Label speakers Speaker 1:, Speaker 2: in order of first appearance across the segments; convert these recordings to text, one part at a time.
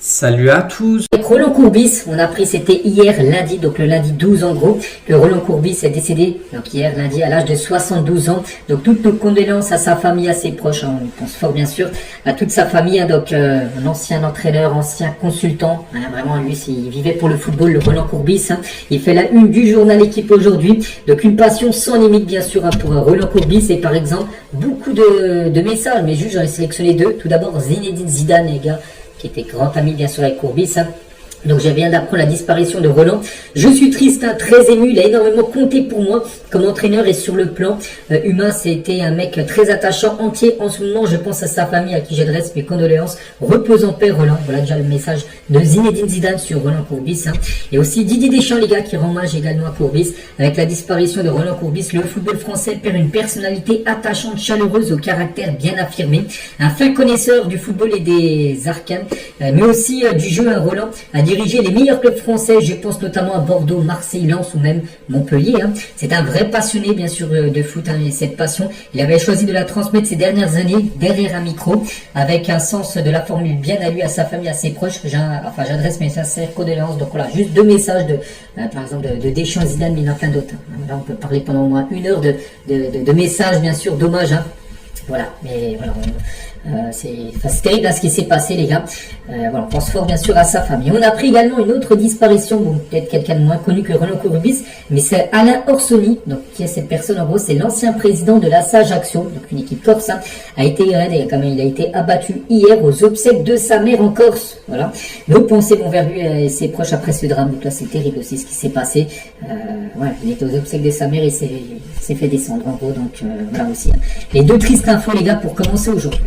Speaker 1: Salut à tous.
Speaker 2: Avec Roland Courbis, on a appris, c'était hier lundi, donc le lundi 12 en gros, que Roland Courbis est décédé, donc hier lundi à l'âge de 72 ans. Donc toutes nos condoléances à sa famille, à ses proches, on pense fort bien sûr à toute sa famille, donc un ancien entraîneur, ancien consultant, vraiment lui il vivait pour le football, le Roland Courbis, il fait la une du journal Équipe aujourd'hui, donc une passion sans limite bien sûr pour Roland Courbis et par exemple beaucoup de messages, mais juste j'en ai sélectionné deux. Tout d'abord Zinedine Zidane les gars, qui était grand ami bien sûr avec Courbis. Donc je viens d'apprendre la disparition de Roland. Je suis triste, très ému, il a énormément compté pour moi comme entraîneur et sur le plan humain, c'était un mec très attachant, entier. En ce moment, je pense à sa famille à qui j'adresse mes condoléances. Repose en paix Roland. Voilà déjà le message de Zinedine Zidane sur Roland Courbis. Et aussi Didier Deschamps les gars qui rend hommage également à Courbis. Avec la disparition de Roland Courbis, le football français perd une personnalité attachante, chaleureuse, au caractère bien affirmé. Un fin connaisseur du football et des arcanes, mais aussi du jeu. Roland a diriger les meilleurs clubs français, je pense notamment à Bordeaux, Marseille, Lens ou même Montpellier. C'est un vrai passionné bien sûr de foot et cette passion, il avait choisi de la transmettre ces dernières années derrière un micro avec un sens de la formule bien à lui, à sa famille, à ses proches. J'adresse mes sincères condoléances. Donc voilà, juste deux messages par exemple de Deschamps, Zidane, mais il y en a plein d'autres. Là on peut parler pendant au moins une heure de messages bien sûr, d'hommages. Voilà, mais voilà, c'est terrible ce qui s'est passé les gars. Voilà, on pense fort bien sûr à sa famille. On a pris également une autre disparition, bon peut-être quelqu'un de moins connu que Roland Courbis, mais c'est Alain Orsoni. Donc qui est cette personne? En gros c'est l'ancien président de l'AS Ajaccio, donc une équipe corse, il a été abattu hier aux obsèques de sa mère en Corse. Voilà, nos pensées vont vers lui et ses proches après ce drame. Donc là c'est terrible aussi ce qui s'est passé. Voilà, il était aux obsèques de sa mère et s'est fait descendre en gros. Donc voilà aussi les deux tristes infos les gars pour commencer aujourd'hui.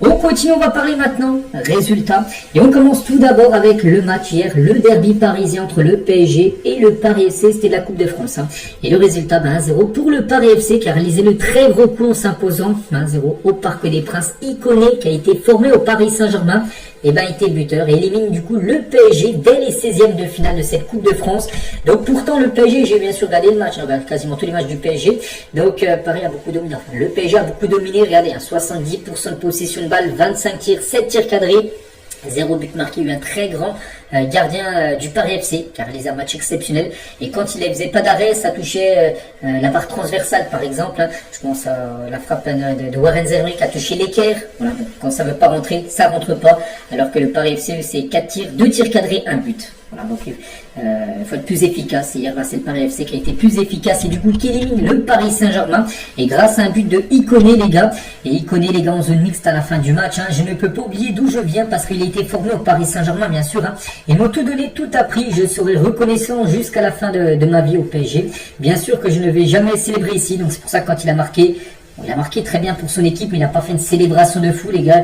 Speaker 2: On continue, on va parler maintenant résultats. Et on commence tout d'abord avec le match hier, le derby parisien entre le PSG et le Paris FC, c'était la Coupe de France. Et le résultat, 1-0 pour le Paris FC qui a réalisé le très gros coup en s'imposant 1-0 au Parc des Princes. Iconé qui a été formé au Paris Saint-Germain, était buteur et élimine du coup le PSG dès les 16e de finale de cette Coupe de France. Donc pourtant le PSG, j'ai bien sûr regardé le match, quasiment tous les matchs du PSG. Donc Paris a beaucoup dominé, le PSG a beaucoup dominé, regardez, 70% de possession de balle, 25 tirs, 7 tirs cadrés. 0 but marqué, il y a eu un très grand gardien du Paris FC qui a réalisé un match exceptionnel et quand il ne faisait pas d'arrêt, ça touchait la barre transversale par exemple. Je pense à la frappe de Warren Zermi qui a touché l'équerre. Voilà, quand ça ne veut pas rentrer, ça rentre pas, alors que le Paris FC c'est 4 tirs, 2 tirs cadrés, 1 but. Voilà, donc il faut être plus efficace. Hier, c'est le Paris FC qui a été plus efficace et du coup qui élimine le Paris Saint-Germain. Et grâce à un but de Iconé les gars, et Iconé les gars en zone mixte à la fin du match. Je ne peux pas oublier d'où je viens parce qu'il a été formé au Paris Saint-Germain bien sûr. Ils m'ont tout donné, tout appris. Je serai reconnaissant jusqu'à la fin de ma vie au PSG. Bien sûr que je ne vais jamais célébrer ici. Donc c'est pour ça que quand il a marqué très bien pour son équipe, mais il n'a pas fait une célébration de fou les gars,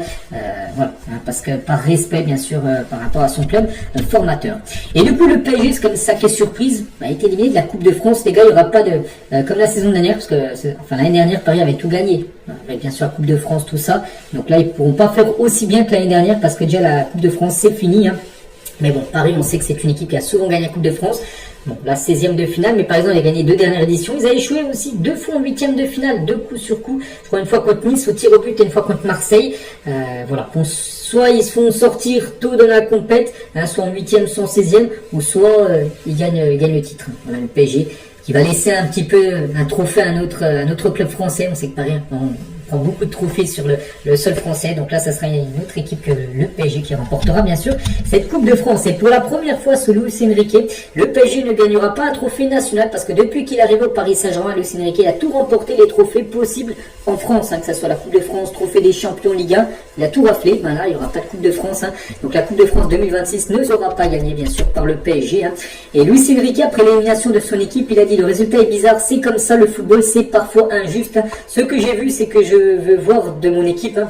Speaker 2: voilà, parce que par respect bien sûr par rapport à son club formateur. Et du coup le PSG, c'est comme ça qui est surprise, a été éliminé de la Coupe de France les gars. Il n'y aura pas de comme la saison dernière, parce que l'année dernière Paris avait tout gagné, avec bien sûr la Coupe de France tout ça. Donc là ils pourront pas faire aussi bien que l'année dernière parce que déjà la Coupe de France c'est fini. Mais bon, Paris on sait que c'est une équipe qui a souvent gagné la Coupe de France. Bon, la 16e de finale, mais par exemple, il a gagné 2 dernières éditions. Ils ont échoué aussi 2 fois en 8e de finale, 2 coups sur coup. Je crois une fois contre Nice au tir au but et une fois contre Marseille. Voilà, soit ils se font sortir tôt dans la compète, soit en 8e, soit en 16e, ou soit ils gagnent le titre. Voilà, le PSG qui va laisser un petit peu un trophée à un autre club français. On sait que Paris prend beaucoup de trophées sur le sol français. Donc là, ça sera une autre équipe que le PSG qui remportera bien sûr cette Coupe de France. Et pour la première fois sous Luis Enrique, le PSG ne gagnera pas un trophée national parce que depuis qu'il est arrivé au Paris Saint-Germain, Luis Enrique a tout remporté les trophées possibles en France, que ce soit la Coupe de France, Trophée des Champions, Ligue 1, il a tout raflé. Là, il n'y aura pas de Coupe de France. Donc la Coupe de France 2026 ne sera pas gagnée bien sûr par le PSG. Et Luis Enrique, après l'élimination de son équipe, il a dit: le résultat est bizarre, c'est comme ça, le football, c'est parfois injuste. Ce que j'ai vu, c'est que je veux voir de mon équipe.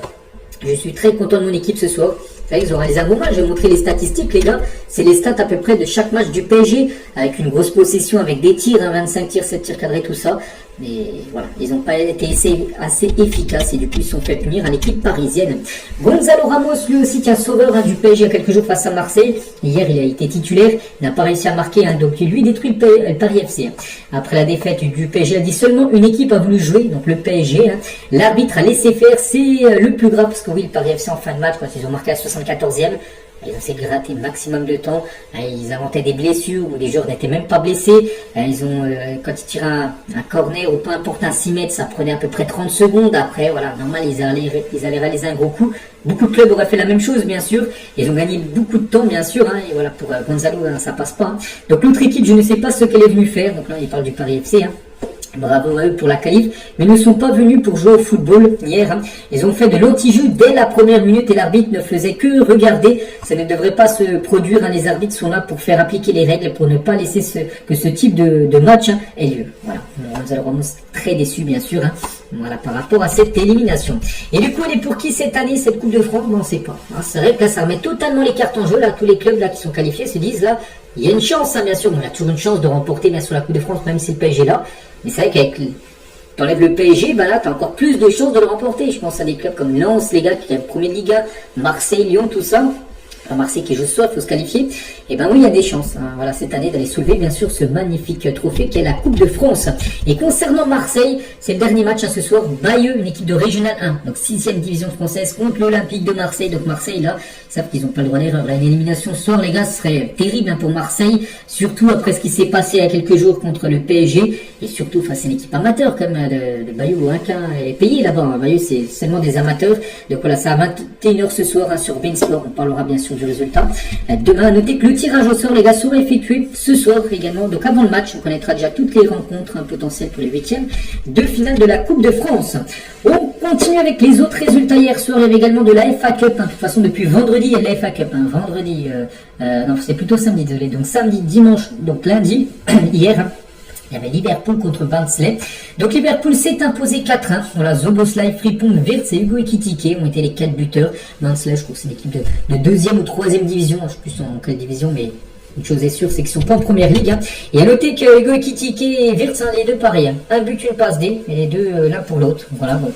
Speaker 2: Je suis très content de mon équipe ce soir. Vous savez, ils ont réalisé un bon match. Je vais montrer les statistiques, les gars. C'est les stats à peu près de chaque match du PSG, avec une grosse possession, avec des tirs, 25 tirs, 7 tirs cadrés, tout ça. Mais voilà, ils n'ont pas été assez efficaces et du coup ils se sont fait punir à l'équipe parisienne. Gonzalo Ramos, lui aussi, qui est un sauveur du PSG il y a quelques jours face à Marseille. Hier, il a été titulaire, il n'a pas réussi à marquer, donc lui détruit le Paris FC. Après la défaite du PSG, a dit seulement une équipe a voulu jouer, donc le PSG. L'arbitre a laissé faire, c'est le plus grave parce que oui, le Paris FC en fin de match, quand ils ont marqué à 74e. Ils ont essayé de gratter maximum de temps. Ils inventaient des blessures où les joueurs n'étaient même pas blessés. Quand ils tiraient un corner ou peu importe un 6 mètres, ça prenait à peu près 30 secondes. Après, voilà, normal, ils allaient réaliser un gros coup. Beaucoup de clubs auraient fait la même chose, bien sûr. Ils ont gagné beaucoup de temps, bien sûr. Et voilà, pour Gonzalo, ça passe pas. Donc l'autre équipe, je ne sais pas ce qu'elle est venue faire. Donc là, il parle du Paris FC. Bravo à eux pour la qualif, mais ils ne sont pas venus pour jouer au football hier. Ils ont fait de l'anti-jeu dès la première minute et l'arbitre ne faisait que regarder. Ça ne devrait pas se produire. Les arbitres sont là pour faire appliquer les règles et pour ne pas laisser que ce type de match ait lieu. Voilà, Gonzalo Ramos très déçu bien sûr. Voilà, par rapport à cette élimination. Et du coup, elle est pour qui cette année, cette Coupe de France? On ne sait pas. C'est vrai que là, ça remet totalement les cartes en jeu. Là, tous les clubs là qui sont qualifiés se disent là, il y a une chance, bien sûr. On a toujours une chance de remporter bien sûr la Coupe de France, même si le PSG est là. Mais c'est vrai qu'avec t'enlèves le PSG, là t'as encore plus de chances de le remporter. Je pense à des clubs comme Lens, les gars qui est premier de Liga, Marseille, Lyon, tout ça. Marseille qui joue ce soir, il faut se qualifier. Et ben oui, il y a des chances, voilà, cette année d'aller soulever bien sûr ce magnifique trophée qui est la Coupe de France. Et concernant Marseille, c'est le dernier match ce soir. Bayeux, une équipe de Régional 1, donc 6e division française contre l'Olympique de Marseille. Donc Marseille là, ils savent qu'ils n'ont pas le droit d'erreur. Une élimination ce soir, les gars, ce serait terrible pour Marseille, surtout après ce qui s'est passé il y a quelques jours contre le PSG. Et surtout face à une équipe amateur comme de Bayeux, est payé là-bas. Bayeux, c'est seulement des amateurs. Donc voilà, c'est à 21h ce soir sur Beansport. On parlera bien sûr du résultat. Demain, notez que le tirage au sort, les gars, sera effectué ce soir également. Donc avant le match, on connaîtra déjà toutes les rencontres potentielles pour les 8e de finale de la Coupe de France. On continue avec les autres résultats hier soir. Il y avait également de la FA Cup. De toute façon, depuis vendredi, il y a de la FA Cup. Vendredi, non, c'est plutôt samedi, désolé. Donc samedi, dimanche, donc lundi, hier. Il y avait Liverpool contre Barnsley. Donc Liverpool s'est imposé 4-1. Voilà, Szoboszlai, Frimpong, Wirtz et Hugo Ekitike ont été les 4 buteurs. Barnsley, je crois que c'est une équipe de 2e ou 3e division. Je ne sais plus en quelle division, mais une chose est sûre, c'est qu'ils ne sont pas en première ligue. Et à noter que Hugo Ekitike et Wirtz, les deux pareils. Un but, une passe D, et les deux l'un pour l'autre. Voilà, donc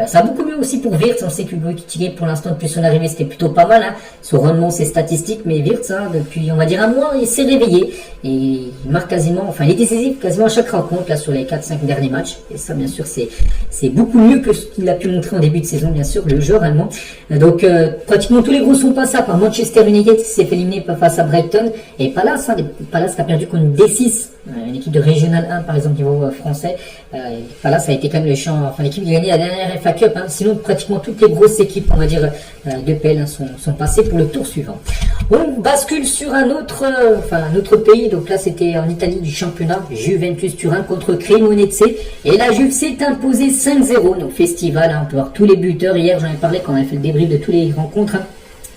Speaker 2: ça va beaucoup mieux aussi pour Wirtz. On sait que Hugo Ekitike, pour l'instant, depuis son arrivée, c'était plutôt pas mal. Son rendement, ses statistiques, mais Wirtz, depuis, on va dire, un mois, il s'est réveillé. Et il marque quasiment, enfin, il est décisif quasiment à chaque rencontre, là, sur les 4-5 derniers matchs. Et ça, bien sûr, c'est beaucoup mieux que ce qu'il a pu montrer en début de saison, bien sûr, le joueur allemand. Donc, pratiquement tous les gros sont passés par Manchester United, qui s'est fait éliminer face à Brighton. Et Palace, Palace qui a perdu contre une D6, une équipe de Régional 1 par exemple niveau français. Palace a été quand même l'équipe qui a gagné la dernière FA Cup. Sinon pratiquement toutes les grosses équipes, on va dire, de PL sont passées pour le tour suivant. On bascule sur un autre pays. Donc là c'était en Italie du championnat, Juventus Turin contre Cremonese. Et la Juve s'est imposée 5-0. Donc festival, on peut voir tous les buteurs. Hier j'en ai parlé quand on a fait le débrief de toutes les rencontres.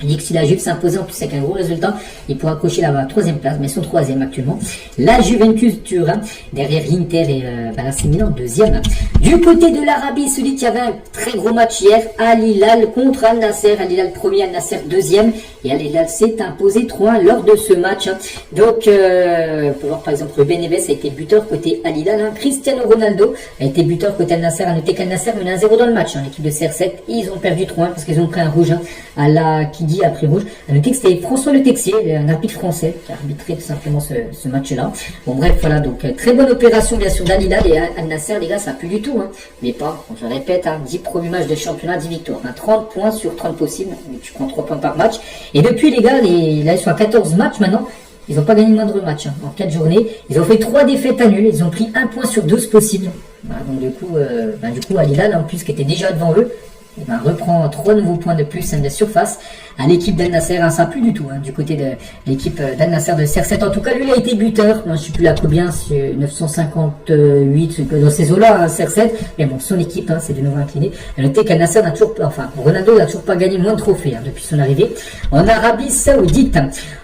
Speaker 2: Il dit que si la Juve s'imposait en plus avec un gros résultat, il pourra cocher la 3e place, mais son 3e actuellement. La Juventus Turin, derrière Inter et l'AC Milan 2e. Du côté de l'Arabie Saoudite, il y avait un très gros match hier. Al Hilal contre Al Nasser. Al Hilal 1er, Al Nasser 2e. Et Al Hilal s'est imposé 3-1 lors de ce match. Donc, on peut voir par exemple Ruben Neves a été buteur côté Al Hilal. Cristiano Ronaldo a été buteur côté Al Nasser. A noté qu'Al Nasser menait 1-0 dans le match. L'équipe de CR7, ils ont perdu 3-1 parce qu'ils ont pris un rouge à la Kidi après rouge. A noté que c'était François Le Texier, un arbitre français, qui a arbitré tout simplement ce match-là. Bon bref, voilà, donc très bonne opération bien sûr d'Al Hilal et Al Nasser, les gars, ça pue du tout. Mais pas, je répète, 10 premiers matchs de championnat, 10 victoires. 30 points sur 30 possibles, mais tu prends 3 points par match. Et depuis les gars, là ils sont à 14 matchs maintenant. Ils n'ont pas gagné le moindre match en 4 journées. Ils ont fait 3 défaites à nul. Ils ont pris 1 point sur 12 possibles. Voilà, donc du coup, Al Hilal, en plus, qui était déjà devant eux, reprend 3 nouveaux points de plus de surface à l'équipe d'Al Nasser. Ça plus du tout du côté de l'équipe d'Al Nasser de CR7. En tout cas, lui, il a été buteur. Je ne sais plus là combien, c'est 958 dans ces eaux-là, CR7. Mais bon, son équipe, c'est de nouveau incliné. À noter qu'Al Nasser n'a toujours pas, Ronaldo n'a toujours pas gagné moins de trophées depuis son arrivée en Arabie Saoudite.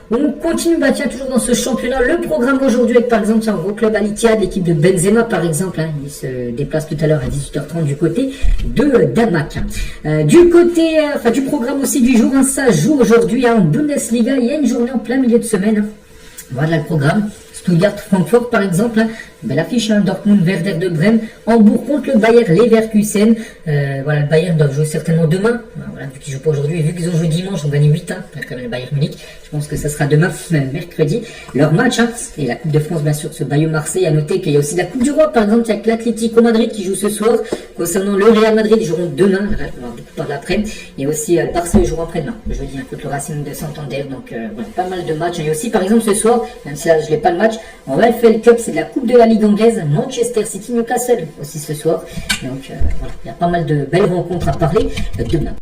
Speaker 2: On continue, toujours dans ce championnat. Le programme aujourd'hui avec par exemple un gros club Al Ittihad, l'équipe de Benzema par exemple. Il se déplace tout à l'heure à 18h30 du côté de Damak. Du côté, du programme aussi du jour, ça joue aujourd'hui en Bundesliga. Il y a une journée en plein milieu de semaine. Voilà le programme. Stuttgart, Francfort par exemple, belle affiche, hein, Dortmund, Werder de Brême, Hambourg contre le Bayer Leverkusen. Voilà, le Bayern doit jouer certainement demain. Voilà, vu qu'ils jouent pas aujourd'hui, vu qu'ils ont joué dimanche, ils ont gagné 8-1, quand même le Bayern Munich. Je pense que ça sera demain, mercredi. Leur match, hein, et la Coupe de France, bien sûr, ce Bayeux-Marseille. À noter qu'il y a aussi la Coupe du Roi, par exemple, avec l'Atlético Madrid qui joue ce soir. Concernant le Real Madrid, ils joueront demain, on va beaucoup parler après. Et aussi Barça, ils joueront après-demain, jeudi, contre le Racing de Santander. Donc voilà, pas mal de matchs. Et aussi, par exemple, ce soir, même si là je n'ai pas le match, en LFL Cup, c'est de la Coupe de la Ligue anglaise, Manchester City Newcastle aussi ce soir. Donc voilà, il y a pas mal de belles rencontres à parler demain.